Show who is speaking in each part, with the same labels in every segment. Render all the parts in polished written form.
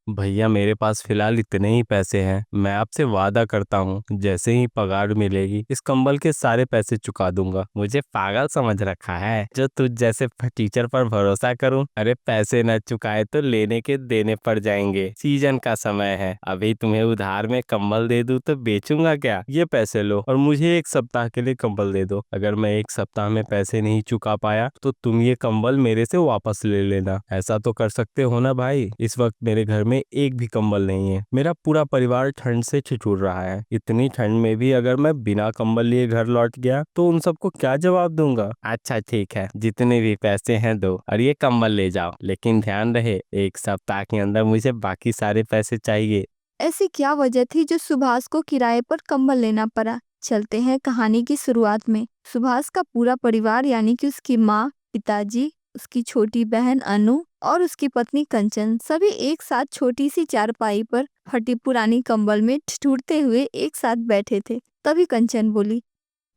Speaker 1: भैया मेरे पास फिलहाल इतने ही पैसे हैं। मैं आपसे वादा करता हूँ जैसे ही पगार मिलेगी इस कंबल के सारे पैसे चुका दूंगा। मुझे पागल समझ रखा है जो तुझ जैसे टीचर पर भरोसा करूँ? अरे पैसे न चुकाए तो लेने के देने पड़ जाएंगे। सीजन का समय है, अभी तुम्हें उधार में कंबल दे दूँ तो बेचूंगा क्या? ये पैसे लो और मुझे एक सप्ताह के लिए कंबल दे दो। अगर मैं एक सप्ताह में पैसे नहीं चुका पाया तो तुम ये कंबल मेरे से वापस ले लेना। ऐसा तो कर सकते हो ना भाई? इस वक्त मेरे घर में एक भी कंबल नहीं है। मेरा पूरा परिवार ठंड से ठिठुर रहा है। इतनी ठंड में भी अगर मैं बिना कंबल लिए घर लौट गया तो उन सबको क्या जवाब दूंगा? अच्छा ठीक है, जितने भी पैसे हैं दो और ये कंबल ले जाओ, लेकिन ध्यान रहे एक सप्ताह के अंदर मुझे बाकी सारे पैसे चाहिए।
Speaker 2: ऐसी क्या वजह थी जो सुभाष को किराए पर कंबल लेना पड़ा? चलते हैं कहानी की शुरुआत में। सुभाष का पूरा परिवार यानी कि उसकी माँ, पिताजी, उसकी छोटी बहन अनु और उसकी पत्नी कंचन सभी एक साथ छोटी सी चारपाई पर फटी पुरानी कंबल में ठिठुरते हुए एक साथ बैठे थे। तभी कंचन बोली,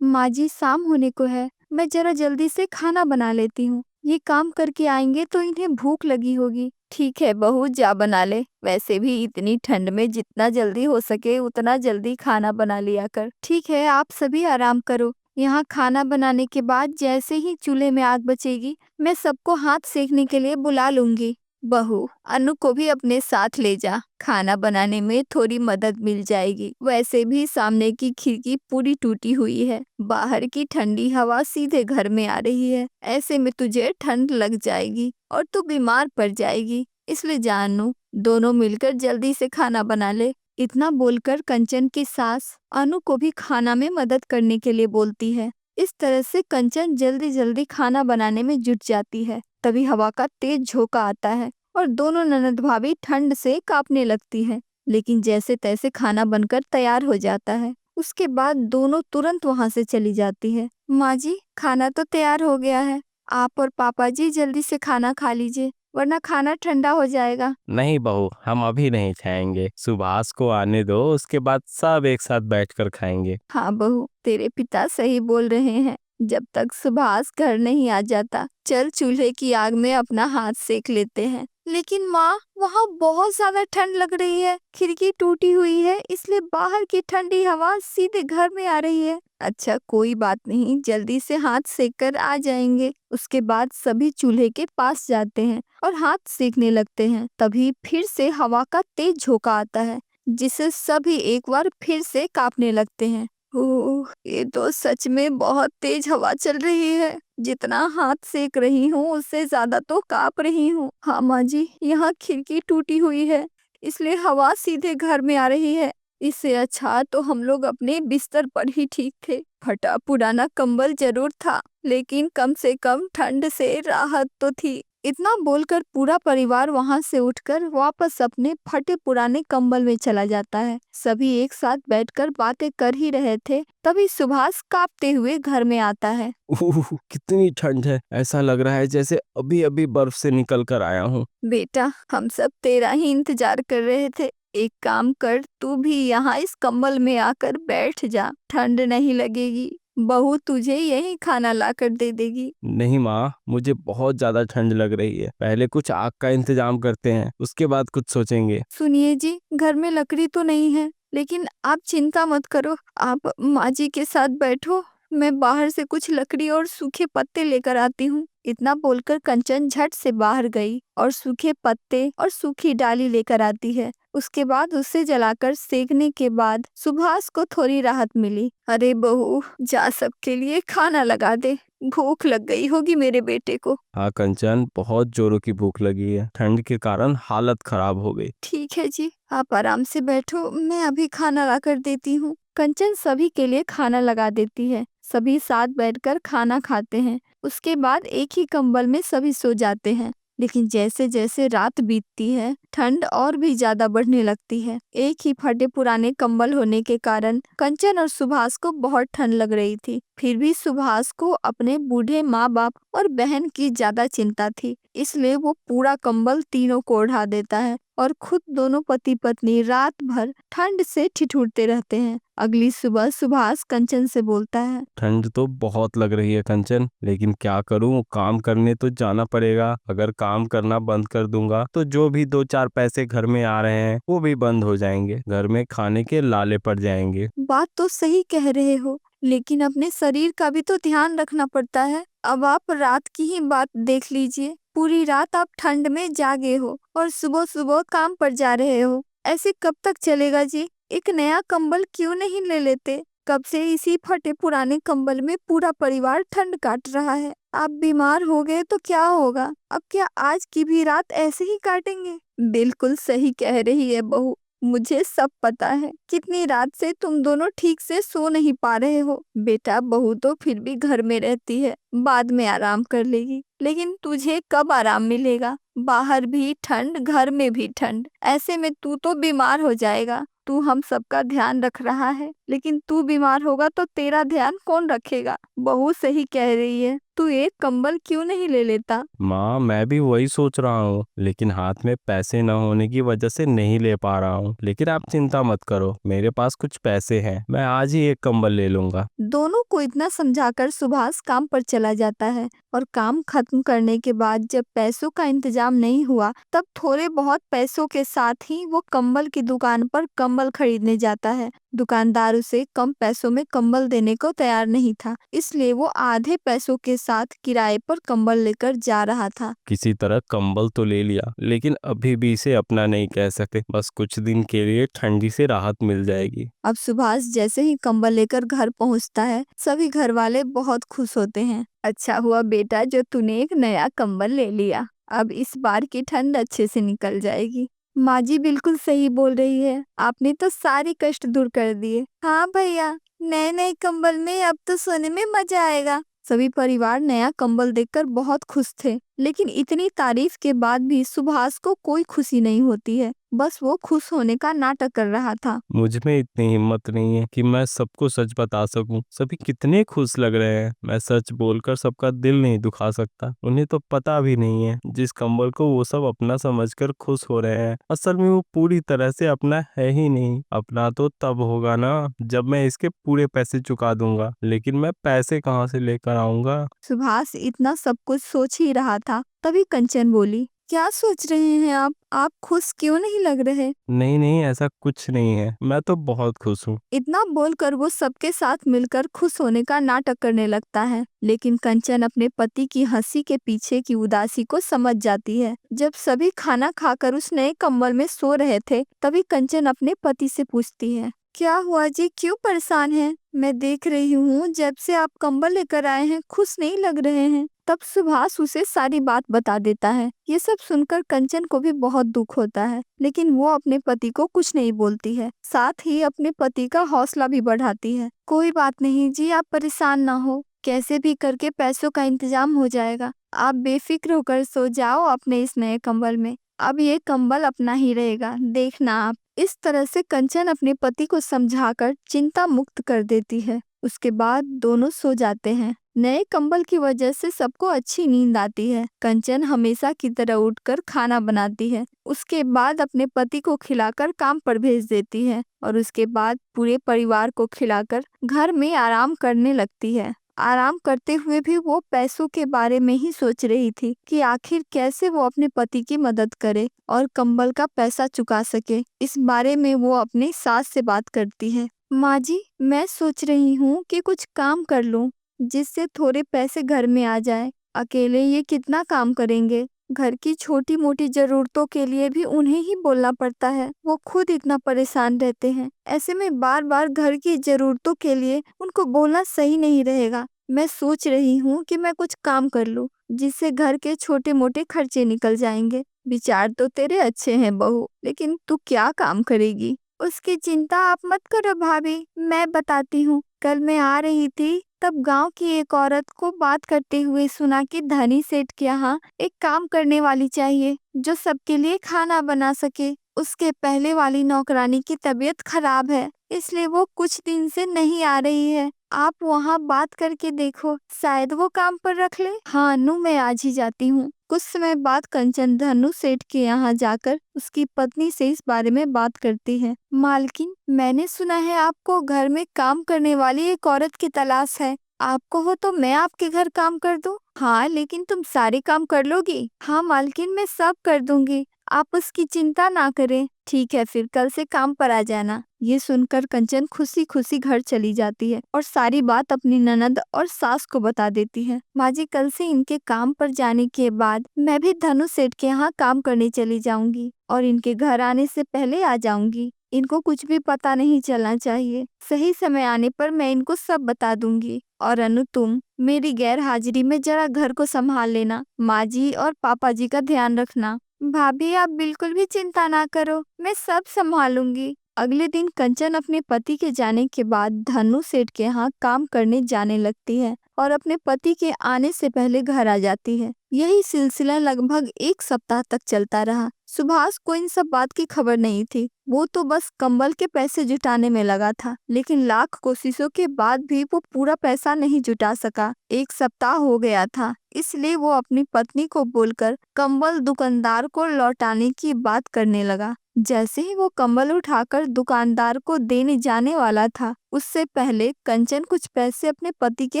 Speaker 2: माँ जी शाम होने को है, मैं जरा जल्दी से खाना बना लेती हूँ। ये काम करके आएंगे तो इन्हें भूख लगी होगी। ठीक है बहू, जा बना ले। वैसे भी इतनी ठंड में जितना जल्दी हो सके उतना जल्दी खाना बना लिया कर। ठीक है, आप सभी आराम करो। यहाँ खाना बनाने के बाद जैसे ही चूल्हे में आग बचेगी मैं सबको हाथ सेकने के लिए बुला लूंगी। बहू, अनु को भी अपने साथ ले जा, खाना बनाने में थोड़ी मदद मिल जाएगी। वैसे भी सामने की खिड़की पूरी टूटी हुई है, बाहर की ठंडी हवा सीधे घर में आ रही है। ऐसे में तुझे ठंड लग जाएगी और तू बीमार पड़ जाएगी। इसलिए जा अनु, दोनों मिलकर जल्दी से खाना बना ले। इतना बोलकर कंचन की सास अनु को भी खाना में मदद करने के लिए बोलती है। इस तरह से कंचन जल्दी जल्दी खाना बनाने में जुट जाती है। तभी हवा का तेज झोंका आता है और दोनों ननद भाभी ठंड से कांपने लगती है। लेकिन जैसे तैसे खाना बनकर तैयार हो जाता है। उसके बाद दोनों तुरंत वहां से चली जाती है। माँ जी, खाना तो तैयार हो गया है, आप और पापा जी जल्दी से खाना खा लीजिए वरना खाना ठंडा हो जाएगा।
Speaker 1: नहीं बहू, हम अभी नहीं खाएंगे। सुभाष को आने दो, उसके बाद सब एक साथ बैठकर खाएंगे।
Speaker 2: हाँ बहू, तेरे पिता सही बोल रहे हैं। जब तक सुभाष घर नहीं आ जाता चल चूल्हे की आग में अपना हाथ सेक लेते हैं। लेकिन माँ, वहाँ बहुत ज्यादा ठंड लग रही है, खिड़की टूटी हुई है इसलिए बाहर की ठंडी हवा सीधे घर में आ रही है। अच्छा कोई बात नहीं, जल्दी से हाथ सेक कर आ जाएंगे। उसके बाद सभी चूल्हे के पास जाते हैं और हाथ सेकने लगते हैं। तभी फिर से हवा का तेज झोंका आता है जिसे सभी एक बार फिर से कांपने लगते हैं। ओह, ये तो सच में बहुत तेज हवा चल रही है। जितना हाथ सेक रही हूँ उससे ज्यादा तो कांप रही हूँ। हाँ माँ जी, यहाँ खिड़की टूटी हुई है इसलिए हवा सीधे घर में आ रही है। इससे अच्छा तो हम लोग अपने बिस्तर पर ही ठीक थे। फटा पुराना कंबल जरूर था लेकिन कम से कम ठंड से राहत तो थी। इतना बोलकर पूरा परिवार वहां से उठकर वापस अपने फटे पुराने कंबल में चला जाता है। सभी एक साथ बैठकर बातें कर ही रहे थे तभी सुभाष कांपते हुए घर में आता है।
Speaker 1: कितनी ठंड है, ऐसा लग रहा है जैसे अभी अभी बर्फ से निकल कर आया हूँ।
Speaker 2: बेटा, हम सब तेरा ही इंतजार कर रहे थे। एक काम कर, तू भी यहाँ इस कंबल में आकर बैठ जा, ठंड नहीं लगेगी। बहू तुझे यही खाना लाकर दे देगी।
Speaker 1: नहीं माँ, मुझे बहुत ज्यादा ठंड लग रही है। पहले कुछ आग का इंतजाम करते हैं, उसके बाद कुछ सोचेंगे।
Speaker 2: सुनिए जी, घर में लकड़ी तो नहीं है लेकिन आप चिंता मत करो, आप माँ जी के साथ बैठो, मैं बाहर से कुछ लकड़ी और सूखे पत्ते लेकर आती हूँ। इतना बोलकर कंचन झट से बाहर गई और सूखे पत्ते और सूखी डाली लेकर आती है। उसके बाद उसे जलाकर सेकने के बाद सुभाष को थोड़ी राहत मिली। अरे बहू, जा सबके लिए खाना लगा दे, भूख लग गई होगी मेरे बेटे को।
Speaker 1: हाँ कंचन, बहुत जोरों की भूख लगी है, ठंड के कारण हालत खराब हो गई।
Speaker 2: ठीक है जी, आप आराम से बैठो, मैं अभी खाना ला कर देती हूँ। कंचन सभी के लिए खाना लगा देती है। सभी साथ बैठकर खाना खाते हैं। उसके बाद एक ही कंबल में सभी सो जाते हैं। लेकिन जैसे जैसे रात बीतती है ठंड और भी ज्यादा बढ़ने लगती है। एक ही फटे पुराने कंबल होने के कारण कंचन और सुभाष को बहुत ठंड लग रही थी। फिर भी सुभाष को अपने बूढ़े माँ बाप और बहन की ज्यादा चिंता थी, इसलिए वो पूरा कंबल तीनों को ओढ़ा देता है और खुद दोनों पति पत्नी रात भर ठंड से ठिठुरते रहते हैं। अगली सुबह सुभाष कंचन से बोलता है,
Speaker 1: ठंड तो बहुत लग रही है कंचन, लेकिन क्या करूं, काम करने तो जाना पड़ेगा। अगर काम करना बंद कर दूंगा तो जो भी 2-4 पैसे घर में आ रहे हैं वो भी बंद हो जाएंगे, घर में खाने के लाले पड़ जाएंगे।
Speaker 2: बात तो सही कह रहे हो, लेकिन अपने शरीर का भी तो ध्यान रखना पड़ता है। अब आप रात की ही बात देख लीजिए, पूरी रात आप ठंड में जागे हो और सुबह सुबह काम पर जा रहे हो। ऐसे कब तक चलेगा जी? एक नया कंबल क्यों नहीं ले लेते? कब से इसी फटे पुराने कंबल में पूरा परिवार ठंड काट रहा है। आप बीमार हो गए तो क्या होगा? अब क्या आज की भी रात ऐसे ही काटेंगे? बिल्कुल सही कह रही है बहू, मुझे सब पता है। कितनी रात से तुम दोनों ठीक से सो नहीं पा रहे हो। बेटा, बहू तो फिर भी घर में रहती है, बाद में आराम कर लेगी, लेकिन तुझे कब आराम मिलेगा? बाहर भी ठंड, घर में भी ठंड, ऐसे में तू तो बीमार हो जाएगा। तू हम सबका ध्यान रख रहा है, लेकिन तू बीमार होगा तो तेरा ध्यान कौन रखेगा? बहू सही कह रही है, तू एक कंबल क्यों नहीं ले लेता?
Speaker 1: माँ, मैं भी वही सोच रहा हूँ, लेकिन हाथ में पैसे न होने की वजह से नहीं ले पा रहा हूँ। लेकिन आप चिंता मत करो, मेरे पास कुछ पैसे हैं, मैं आज ही एक कंबल ले लूंगा।
Speaker 2: दोनों को इतना समझाकर सुभाष काम पर चला जाता है और काम खत्म करने के बाद जब पैसों का इंतजाम नहीं हुआ, तब थोड़े बहुत पैसों के साथ ही वो कंबल की दुकान पर कंबल खरीदने जाता है। दुकानदार उसे कम पैसों में कंबल देने को तैयार नहीं था, इसलिए वो आधे पैसों के साथ किराए पर कंबल लेकर जा रहा था।
Speaker 1: किसी तरह कंबल तो ले लिया, लेकिन अभी भी इसे अपना नहीं कह सकते। बस कुछ दिन के लिए ठंडी से राहत मिल जाएगी।
Speaker 2: अब सुभाष जैसे ही कंबल लेकर घर पहुंचता है, सभी घर वाले बहुत खुश होते हैं। अच्छा हुआ बेटा जो तूने एक नया कंबल ले लिया, अब इस बार की ठंड अच्छे से निकल जाएगी। माँ जी बिल्कुल सही बोल रही है, आपने तो सारे कष्ट दूर कर दिए। हाँ भैया, नए नए कंबल में अब तो सोने में मजा आएगा। सभी परिवार नया कंबल देखकर बहुत खुश थे, लेकिन इतनी तारीफ के बाद भी सुभाष को कोई खुशी नहीं होती है। बस वो खुश होने का नाटक कर रहा था।
Speaker 1: मुझ में इतनी हिम्मत नहीं है कि मैं सबको सच बता सकूं। सभी कितने खुश लग रहे हैं, मैं सच बोलकर सबका दिल नहीं दुखा सकता। उन्हें तो पता भी नहीं है जिस कंबल को वो सब अपना समझकर खुश हो रहे हैं, असल में वो पूरी तरह से अपना है ही नहीं। अपना तो तब होगा ना जब मैं इसके पूरे पैसे चुका दूंगा, लेकिन मैं पैसे कहाँ से लेकर आऊंगा?
Speaker 2: सुभाष इतना सब कुछ सोच ही रहा था, तभी कंचन बोली, क्या सोच रहे हैं आप खुश क्यों नहीं लग रहे?
Speaker 1: नहीं नहीं, ऐसा कुछ नहीं है, मैं तो बहुत खुश हूँ।
Speaker 2: इतना बोलकर वो सबके साथ मिलकर खुश होने का नाटक करने लगता है, लेकिन कंचन अपने पति की हंसी के पीछे की उदासी को समझ जाती है। जब सभी खाना खाकर उस नए कंबल में सो रहे थे, तभी कंचन अपने पति से पूछती है, क्या हुआ जी, क्यों परेशान हैं? मैं देख रही हूँ जब से आप कंबल लेकर आए हैं खुश नहीं लग रहे हैं। तब सुभाष उसे सारी बात बता देता है। ये सब सुनकर कंचन को भी बहुत दुख होता है, लेकिन वो अपने पति को कुछ नहीं बोलती है, साथ ही अपने पति का हौसला भी बढ़ाती है। कोई बात नहीं जी, आप परेशान ना हो, कैसे भी करके पैसों का इंतजाम हो जाएगा। आप बेफिक्र होकर सो जाओ अपने इस नए कंबल में, अब ये कंबल अपना ही रहेगा, देखना आप। इस तरह से कंचन अपने पति को समझाकर चिंता मुक्त कर देती है। उसके बाद दोनों सो जाते हैं। नए कंबल की वजह से सबको अच्छी नींद आती है। कंचन हमेशा की तरह उठकर खाना बनाती है, उसके बाद अपने पति को खिलाकर काम पर भेज देती है और उसके बाद पूरे परिवार को खिलाकर घर में आराम करने लगती है। आराम करते हुए भी वो पैसों के बारे में ही सोच रही थी कि आखिर कैसे वो अपने पति की मदद करे और कंबल का पैसा चुका सके। इस बारे में वो अपनी सास से बात करती है। माँ जी, मैं सोच रही हूँ कि कुछ काम कर लूँ जिससे थोड़े पैसे घर में आ जाए। अकेले ये कितना काम करेंगे? घर की छोटी मोटी जरूरतों के लिए भी उन्हें ही बोलना पड़ता है। वो खुद इतना परेशान रहते हैं, ऐसे में बार बार घर की जरूरतों के लिए उनको बोलना सही नहीं रहेगा। मैं सोच रही हूँ कि मैं कुछ काम कर लूँ जिससे घर के छोटे मोटे खर्चे निकल जाएंगे। विचार तो तेरे अच्छे हैं बहू, लेकिन तू क्या काम करेगी? उसकी चिंता आप मत करो भाभी, मैं बताती हूँ। कल मैं आ रही थी तब गांव की एक औरत को बात करते हुए सुना कि धनी सेठ के यहाँ एक काम करने वाली चाहिए जो सबके लिए खाना बना सके। उसके पहले वाली नौकरानी की तबीयत खराब है, इसलिए वो कुछ दिन से नहीं आ रही है। आप वहाँ बात करके देखो, शायद वो काम पर रख ले। हाँ अनु, मैं आज ही जाती हूँ। कुछ समय बाद कंचन धनु सेठ के यहाँ जाकर उसकी पत्नी से इस बारे में बात करती है। मालकिन, मैंने सुना है आपको घर में काम करने वाली एक औरत की तलाश है। आपको हो तो मैं आपके घर काम कर दूं। हाँ, लेकिन तुम सारे काम कर लोगी? हाँ मालकिन, मैं सब कर दूंगी, आप उसकी चिंता ना करें। ठीक है, फिर कल से काम पर आ जाना। ये सुनकर कंचन खुशी खुशी घर चली जाती है और सारी बात अपनी ननद और सास को बता देती है। माँ जी, कल से इनके काम पर जाने के बाद मैं भी धनु सेठ के यहाँ काम करने चली जाऊंगी और इनके घर आने से पहले आ जाऊंगी। इनको कुछ भी पता नहीं चलना चाहिए। सही समय आने पर मैं इनको सब बता दूंगी। और अनु, तुम मेरी गैर हाजिरी में जरा घर को संभाल लेना। माँ जी और पापा जी का ध्यान रखना। भाभी, आप बिल्कुल भी चिंता ना करो, मैं सब संभालूंगी। अगले दिन कंचन अपने पति के जाने के बाद धनु सेठ के यहाँ काम करने जाने लगती है और अपने पति के आने से पहले घर आ जाती है। यही सिलसिला लगभग 1 सप्ताह तक चलता रहा। सुभाष को इन सब बात की खबर नहीं थी। वो तो बस कंबल के पैसे जुटाने में लगा था, लेकिन लाख कोशिशों के बाद भी वो पूरा पैसा नहीं जुटा सका। 1 सप्ताह हो गया था, इसलिए वो अपनी पत्नी को बोलकर कंबल दुकानदार को लौटाने की बात करने लगा। जैसे ही वो कंबल उठाकर दुकानदार को देने जाने वाला था, उससे पहले कंचन कुछ पैसे अपने पति के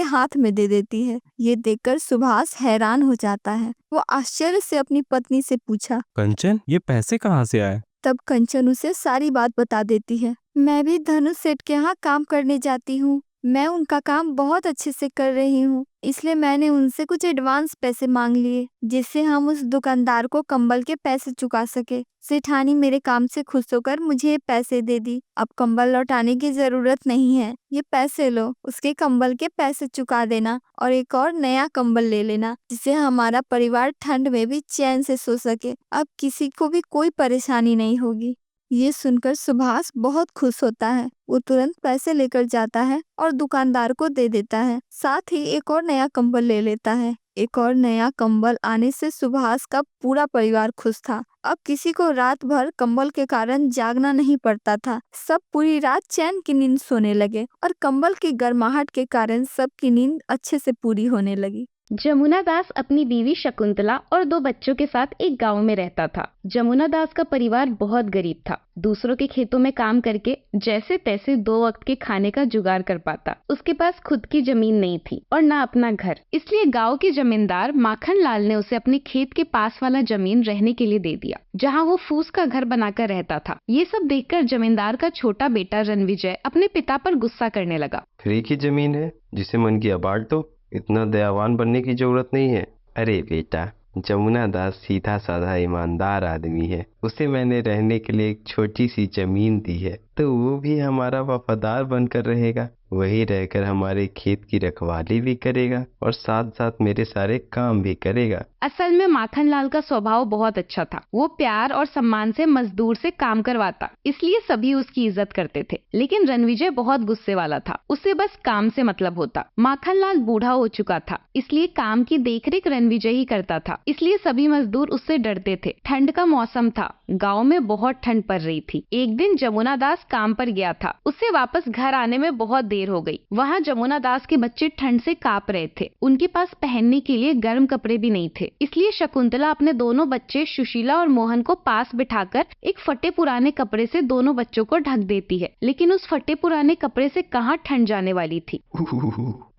Speaker 2: हाथ में दे देती है। ये देखकर सुभाष हैरान हो जाता है। वो आश्चर्य से अपनी पत्नी से पूछा,
Speaker 1: कंचन, ये पैसे कहाँ से आए?
Speaker 2: तब कंचन उसे सारी बात बता देती है। मैं भी धनु सेठ के यहाँ काम करने जाती हूँ। मैं उनका काम बहुत अच्छे से कर रही हूँ, इसलिए मैंने उनसे कुछ एडवांस पैसे मांग लिए, जिससे हम उस दुकानदार को कंबल के पैसे चुका सके। सेठानी मेरे काम से खुश होकर मुझे ये पैसे दे दी। अब कंबल लौटाने की जरूरत नहीं है, ये पैसे लो, उसके कंबल के पैसे चुका देना और एक और नया कंबल ले लेना, जिससे हमारा परिवार ठंड में भी चैन से सो सके। अब किसी को भी कोई परेशानी नहीं होगी। ये सुनकर सुभाष बहुत खुश होता है। वो तुरंत पैसे लेकर जाता है और दुकानदार को दे देता है। साथ ही एक और नया कंबल ले लेता है। एक और नया कंबल आने से सुभाष का पूरा परिवार खुश था। अब किसी को रात भर कंबल के कारण जागना नहीं पड़ता था। सब पूरी रात चैन की नींद सोने लगे और कंबल की गर्माहट के कारण सबकी नींद अच्छे से पूरी होने लगी।
Speaker 3: जमुना दास अपनी बीवी शकुंतला और 2 बच्चों के साथ एक गांव में रहता था। जमुना दास का परिवार बहुत गरीब था। दूसरों के खेतों में काम करके जैसे तैसे 2 वक्त के खाने का जुगाड़ कर पाता। उसके पास खुद की जमीन नहीं थी और ना अपना घर, इसलिए गांव के जमींदार माखन लाल ने उसे अपने खेत के पास वाला जमीन रहने के लिए दे दिया, जहां वो फूस का घर बनाकर रहता था। ये सब देखकर जमींदार का छोटा बेटा रणविजय अपने पिता पर गुस्सा करने लगा।
Speaker 4: फ्री की जमीन है, जिसे मन किया बांट दो, इतना दयावान बनने की जरूरत नहीं है। अरे बेटा, जमुना दास सीधा साधा ईमानदार आदमी है। उसे मैंने रहने के लिए एक छोटी सी जमीन दी है, तो वो भी हमारा वफादार बनकर रहेगा। वही रहकर हमारे खेत की रखवाली भी करेगा और साथ साथ मेरे सारे काम भी करेगा।
Speaker 3: असल में माखन लाल का स्वभाव बहुत अच्छा था। वो प्यार और सम्मान से मजदूर से काम करवाता, इसलिए सभी उसकी इज्जत करते थे। लेकिन रणविजय बहुत गुस्से वाला था। उसे बस काम से मतलब होता। माखन लाल बूढ़ा हो चुका था, इसलिए काम की देखरेख रणविजय ही करता था। इसलिए सभी मजदूर उससे डरते थे। ठंड का मौसम था, गाँव में बहुत ठंड पड़ रही थी। एक दिन जमुना दास काम पर गया था। उसे वापस घर आने में बहुत देर हो गई। वहाँ जमुना दास के बच्चे ठंड से कांप रहे थे। उनके पास पहनने के लिए गर्म कपड़े भी नहीं थे, इसलिए शकुंतला अपने दोनों बच्चे सुशीला और मोहन को पास बिठाकर एक फटे पुराने कपड़े से दोनों बच्चों को ढक देती है। लेकिन उस फटे पुराने कपड़े से कहाँ ठंड जाने वाली थी।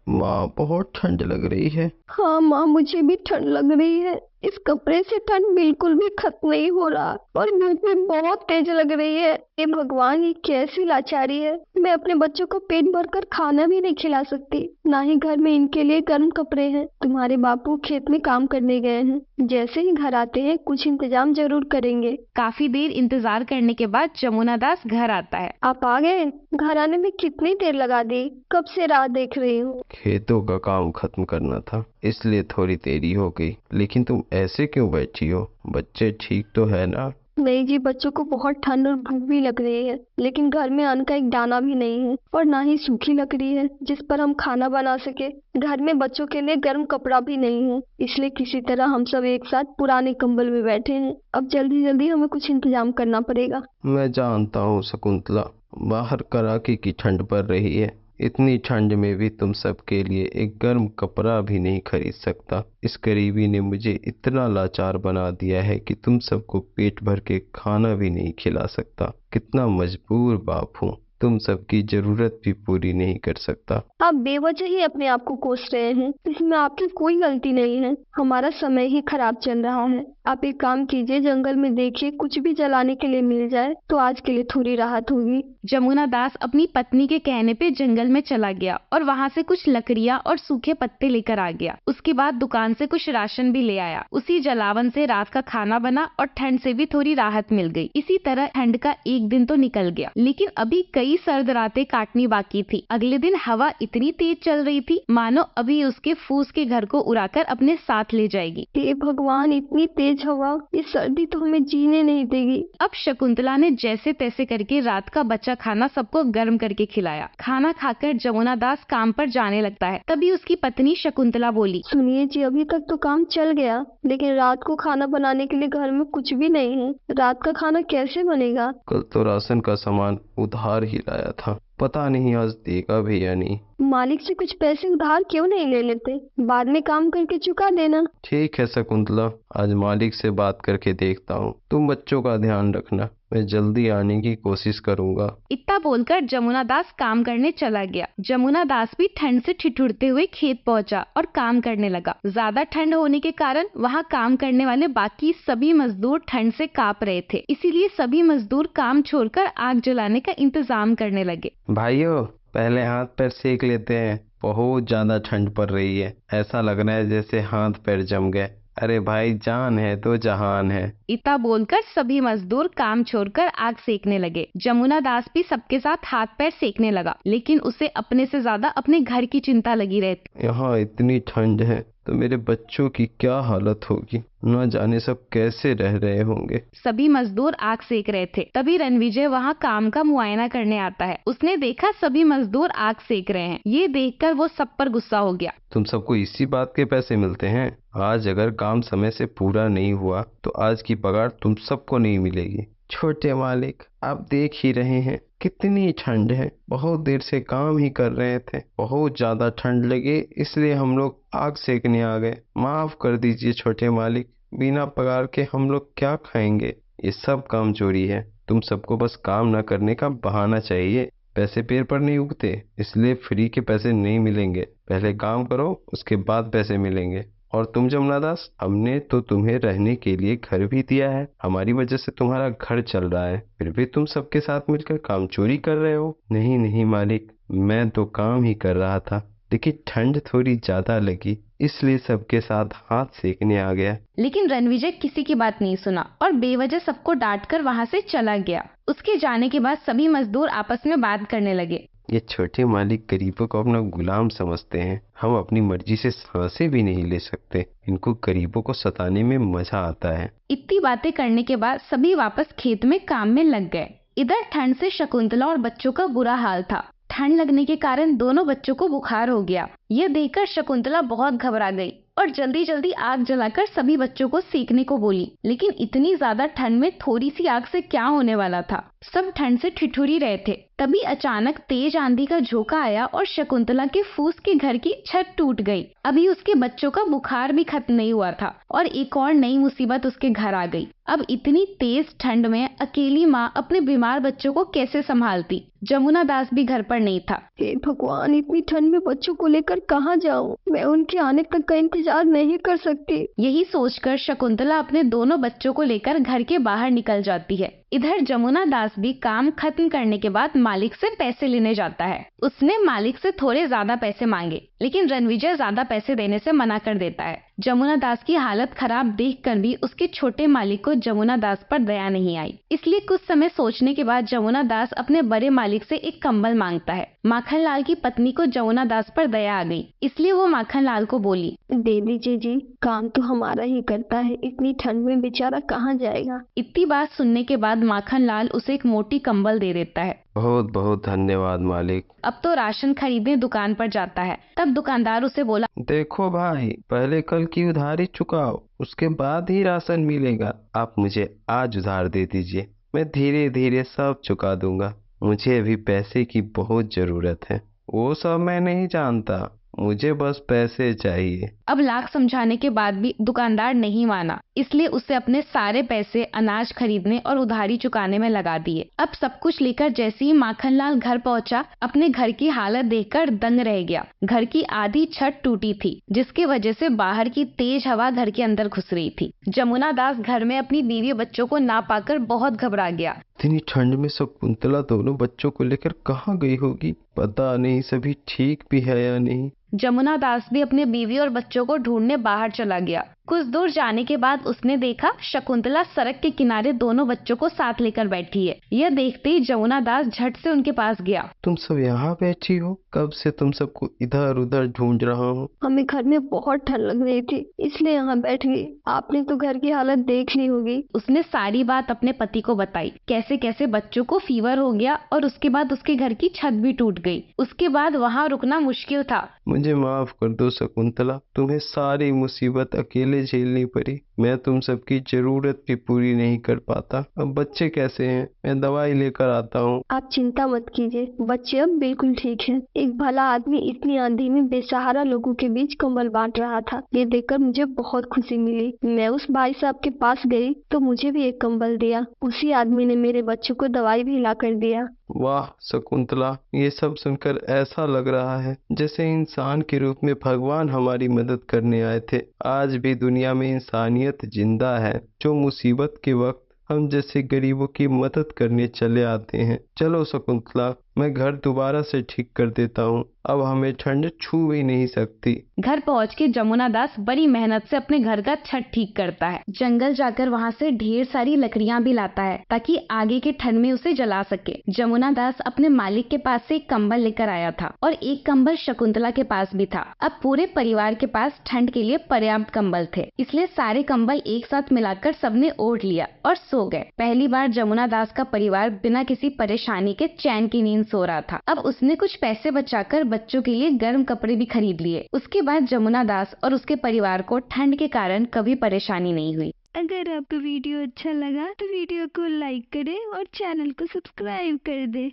Speaker 4: माँ, बहुत ठंड लग रही है।
Speaker 5: हाँ माँ, मुझे भी ठंड लग रही है। इस कपड़े से ठंड बिल्कुल भी खत्म नहीं हो रहा और धूप भी बहुत तेज लग रही है। ये भगवान, ये कैसी लाचारी है। मैं अपने बच्चों को पेट भरकर खाना भी नहीं खिला सकती, ना ही घर में इनके लिए गर्म कपड़े हैं। तुम्हारे बापू खेत में काम करने गए हैं, जैसे ही घर आते हैं कुछ इंतजाम जरूर करेंगे।
Speaker 3: काफी देर इंतजार करने के बाद जमुना दास घर आता है।
Speaker 5: आप आ गए? घर आने में कितनी देर लगा दी? कब से राह देख रही हूँ।
Speaker 4: खेतों का काम खत्म करना था, इसलिए थोड़ी देरी हो गई। लेकिन तुम ऐसे क्यों बैठी हो? बच्चे ठीक तो है ना?
Speaker 5: नहीं जी, बच्चों को बहुत ठंड और भूख भी लग रही है, लेकिन घर में अन्न का एक दाना भी नहीं है और ना ही सूखी लकड़ी है जिस पर हम खाना बना सके। घर में बच्चों के लिए गर्म कपड़ा भी नहीं है, इसलिए किसी तरह हम सब एक साथ पुराने कंबल में बैठे हैं। अब जल्दी जल्दी हमें कुछ इंतजाम करना पड़ेगा।
Speaker 4: मैं जानता हूँ शकुंतला, बाहर कड़ाके की ठंड पड़ रही है, इतनी ठंड में भी तुम सबके लिए एक गर्म कपड़ा भी नहीं खरीद सकता। इस गरीबी ने मुझे इतना लाचार बना दिया है कि तुम सबको पेट भर के खाना भी नहीं खिला सकता। कितना मजबूर बाप हूँ, तुम सबकी जरूरत भी पूरी नहीं कर सकता।
Speaker 5: आप बेवजह ही अपने आप को कोस रहे हैं, इसमें आपकी कोई गलती नहीं है। हमारा समय ही खराब चल रहा है। आप एक काम कीजिए, जंगल में देखिए, कुछ भी जलाने के लिए मिल जाए तो आज के लिए थोड़ी राहत होगी।
Speaker 3: जमुना दास अपनी पत्नी के कहने पे जंगल में चला गया और वहाँ से कुछ लकड़ियाँ और सूखे पत्ते लेकर आ गया। उसके बाद दुकान से कुछ राशन भी ले आया। उसी जलावन से रात का खाना बना और ठंड से भी थोड़ी राहत मिल गई। इसी तरह ठंड का एक दिन तो निकल गया, लेकिन अभी कई सर्द रातें काटनी बाकी थी। अगले दिन हवा इतनी तेज चल रही थी मानो अभी उसके फूस के घर को उड़ाकर अपने साथ ले जाएगी।
Speaker 5: हे भगवान, इतनी तेज हवा, ये सर्दी तो हमें जीने नहीं देगी।
Speaker 3: अब शकुंतला ने जैसे तैसे करके रात का बचा खाना सबको गर्म करके खिलाया। खाना खाकर जमुना दास काम पर जाने लगता है। तभी उसकी पत्नी शकुंतला बोली,
Speaker 5: सुनिए जी, अभी तक तो काम चल गया, लेकिन रात को खाना बनाने के लिए घर में कुछ भी नहीं है। रात का खाना कैसे बनेगा?
Speaker 4: कल तो राशन का सामान उधार ही लाया था, पता नहीं आज देगा भी या नहीं।
Speaker 5: मालिक से कुछ पैसे उधार क्यों नहीं ले लेते? बाद में काम करके चुका देना।
Speaker 4: ठीक है शकुंतला, आज मालिक से बात करके देखता हूँ। तुम बच्चों का ध्यान रखना, मैं जल्दी आने की कोशिश करूँगा।
Speaker 3: इतना बोलकर जमुना दास काम करने चला गया। जमुना दास भी ठंड से ठिठुरते हुए खेत पहुंचा और काम करने लगा। ज्यादा ठंड होने के कारण वहां काम करने वाले बाकी सभी मजदूर ठंड से कांप रहे थे, इसीलिए सभी मजदूर काम छोड़कर आग जलाने का इंतजाम करने लगे।
Speaker 4: भाइयों, पहले हाथ पैर सेक लेते हैं, बहुत ज्यादा ठंड पड़ रही है। ऐसा लग रहा है जैसे हाथ पैर जम गए। अरे भाई, जान है तो जहान है।
Speaker 3: इतना बोलकर सभी मजदूर काम छोड़कर आग सेकने लगे। जमुना दास भी सबके साथ हाथ पैर सेकने लगा, लेकिन उसे अपने से ज्यादा अपने घर की चिंता लगी रहती।
Speaker 4: यहाँ इतनी ठंड है तो मेरे बच्चों की क्या हालत होगी, न जाने सब कैसे रह रहे होंगे।
Speaker 3: सभी मजदूर आग सेक रहे थे। तभी रणविजय वहाँ काम का मुआयना करने आता है। उसने देखा सभी मजदूर आग सेक रहे हैं। ये देखकर वो सब पर गुस्सा हो गया।
Speaker 4: तुम सबको इसी बात के पैसे मिलते हैं? आज अगर काम समय से पूरा नहीं हुआ तो आज की पगार तुम सबको नहीं मिलेगी। छोटे मालिक, आप देख ही रहे हैं कितनी ठंड है। बहुत देर से काम ही कर रहे थे, बहुत ज्यादा ठंड लगे इसलिए हम लोग आग सेकने आ गए। माफ कर दीजिए छोटे मालिक, बिना पगार के हम लोग क्या खाएंगे? ये सब काम चोरी है। तुम सबको बस काम न करने का बहाना चाहिए। पैसे पेड़ पर नहीं उगते, इसलिए फ्री के पैसे नहीं मिलेंगे। पहले काम करो, उसके बाद पैसे मिलेंगे। और तुम जमुना दास, हमने तो तुम्हें रहने के लिए घर भी दिया है। हमारी वजह से तुम्हारा घर चल रहा है, फिर भी तुम सबके साथ मिलकर काम चोरी कर रहे हो। नहीं नहीं मालिक, मैं तो काम ही कर रहा था, लेकिन ठंड थोड़ी ज्यादा लगी इसलिए सबके साथ हाथ सेकने आ गया।
Speaker 3: लेकिन रणविजय किसी की बात नहीं सुना और बेवजह सबको डांटकर वहाँ से चला गया। उसके जाने के बाद सभी मजदूर आपस में बात करने लगे।
Speaker 4: ये छोटे मालिक गरीबों को अपना गुलाम समझते हैं। हम अपनी मर्जी से सांसें भी नहीं ले सकते। इनको गरीबों को सताने में मजा आता है।
Speaker 3: इतनी बातें करने के बाद सभी वापस खेत में काम में लग गए। इधर ठंड से शकुंतला और बच्चों का बुरा हाल था। ठंड लगने के कारण दोनों बच्चों को बुखार हो गया। यह देखकर शकुंतला बहुत घबरा गई और जल्दी जल्दी आग जलाकर सभी बच्चों को सेकने को बोली। लेकिन इतनी ज्यादा ठंड में थोड़ी सी आग से क्या होने वाला था? सब ठंड से ठिठुरी रहे थे। तभी अचानक तेज आंधी का झोंका आया और शकुंतला के फूस के घर की छत टूट गई। अभी उसके बच्चों का बुखार भी खत्म नहीं हुआ था और एक और नई मुसीबत उसके घर आ गई। अब इतनी तेज ठंड में अकेली माँ अपने बीमार बच्चों को कैसे संभालती? जमुना दास भी घर पर नहीं था।
Speaker 5: हे भगवान, इतनी ठंड में बच्चों को लेकर कहाँ जाऊँ? मैं उनके आने तक का इंतजार नहीं कर सकती।
Speaker 3: यही सोचकर शकुंतला अपने दोनों बच्चों को लेकर घर के बाहर निकल जाती है। इधर जमुना दास भी काम खत्म करने के बाद मालिक से पैसे लेने जाता है। उसने मालिक से थोड़े ज्यादा पैसे मांगे, लेकिन रणविजय ज्यादा पैसे देने से मना कर देता है। जमुना दास की हालत खराब देखकर भी उसके छोटे मालिक को जमुना दास पर दया नहीं आई। इसलिए कुछ समय सोचने के बाद जमुना दास अपने बड़े मालिक से एक कंबल मांगता है। माखनलाल की पत्नी को जमुना दास पर दया आ गई, इसलिए वो माखनलाल को बोली,
Speaker 5: दे दीजिए जी, काम तो हमारा ही करता है, इतनी ठंड में बेचारा कहाँ जाएगा।
Speaker 3: इतनी बात सुनने के बाद माखनलाल उसे एक मोटी कंबल दे देता है।
Speaker 4: बहुत बहुत धन्यवाद मालिक।
Speaker 3: अब तो राशन खरीदने दुकान पर जाता है। तब दुकानदार उसे बोला,
Speaker 4: देखो भाई, पहले कल की उधारी चुकाओ, उसके बाद ही राशन मिलेगा। आप मुझे आज उधार दे दीजिए, मैं धीरे धीरे सब चुका दूंगा। मुझे अभी पैसे की बहुत जरूरत है। वो सब मैं नहीं जानता, मुझे बस पैसे चाहिए।
Speaker 3: अब लाख समझाने के बाद भी दुकानदार नहीं माना, इसलिए उसे अपने सारे पैसे अनाज खरीदने और उधारी चुकाने में लगा दिए। अब सब कुछ लेकर जैसे ही माखनलाल घर पहुंचा, अपने घर की हालत देखकर दंग रह गया। घर की आधी छत टूटी थी, जिसकी वजह से बाहर की तेज हवा घर के अंदर घुस रही थी। जमुना दास घर में अपनी बीवी बच्चों को ना पाकर बहुत घबरा गया।
Speaker 4: इतनी ठंड में शकुंतला दोनों बच्चों को लेकर कहाँ गई होगी, पता नहीं सभी ठीक भी है या नहीं।
Speaker 3: जमुना दास भी अपने बीवी और बच्चों को ढूंढने बाहर चला गया। कुछ दूर जाने के बाद उसने देखा शकुंतला सड़क के किनारे दोनों बच्चों को साथ लेकर बैठी है। यह देखते ही जमुना दास झट से उनके पास गया।
Speaker 4: तुम सब यहाँ बैठी हो? कब से तुम सबको इधर उधर ढूंढ रहा हूँ।
Speaker 5: हमें घर में बहुत ठंड लग रही थी, इसलिए यहाँ बैठ गई। आपने तो घर की हालत देख ली होगी।
Speaker 3: उसने सारी बात अपने पति को बताई, कैसे कैसे बच्चों को फीवर हो गया और उसके बाद उसके घर की छत भी टूट गई। उसके बाद वहाँ रुकना मुश्किल था।
Speaker 4: मुझे माफ कर दो शकुंतला, तुम्हें सारी मुसीबत अकेले झेलनी पड़ी। मैं तुम सबकी जरूरत भी पूरी नहीं कर पाता। अब बच्चे कैसे हैं? मैं दवाई लेकर आता हूँ।
Speaker 5: आप चिंता मत कीजिए, बच्चे अब बिल्कुल ठीक हैं। एक भला आदमी इतनी आंधी में बेसहारा लोगों के बीच कंबल बांट रहा था। ये देखकर मुझे बहुत खुशी मिली। मैं उस भाई साहब के पास गई तो मुझे भी एक कंबल दिया। उसी आदमी ने मेरे बच्चों को दवाई भी ला कर दिया।
Speaker 4: वाह शकुंतला, ये सब सुनकर ऐसा लग रहा है जैसे इंसान के रूप में भगवान हमारी मदद करने आए थे। आज भी दुनिया में इंसानियत जिंदा है, जो मुसीबत के वक्त हम जैसे गरीबों की मदद करने चले आते हैं। चलो शकुंतला, मैं घर दोबारा से ठीक कर देता हूँ। अब हमें ठंड छू भी नहीं सकती।
Speaker 3: घर पहुँच के जमुना दास बड़ी मेहनत से अपने घर का छत ठीक करता है। जंगल जाकर वहाँ से ढेर सारी लकड़ियाँ भी लाता है ताकि आगे के ठंड में उसे जला सके। जमुना दास अपने मालिक के पास से एक कंबल लेकर आया था और एक कंबल शकुंतला के पास भी था। अब पूरे परिवार के पास ठंड के लिए पर्याप्त कंबल थे, इसलिए सारे कंबल एक साथ मिलाकर सबने ओढ़ लिया और सो गए। पहली बार जमुना दास का परिवार बिना किसी परेशानी के चैन की नींद सो रहा था। अब उसने कुछ पैसे बचाकर बच्चों के लिए गर्म कपड़े भी खरीद लिए। उसके बाद जमुना दास और उसके परिवार को ठंड के कारण कभी परेशानी नहीं हुई।
Speaker 2: अगर आपको वीडियो अच्छा लगा तो वीडियो को लाइक करें और चैनल को सब्सक्राइब कर दें।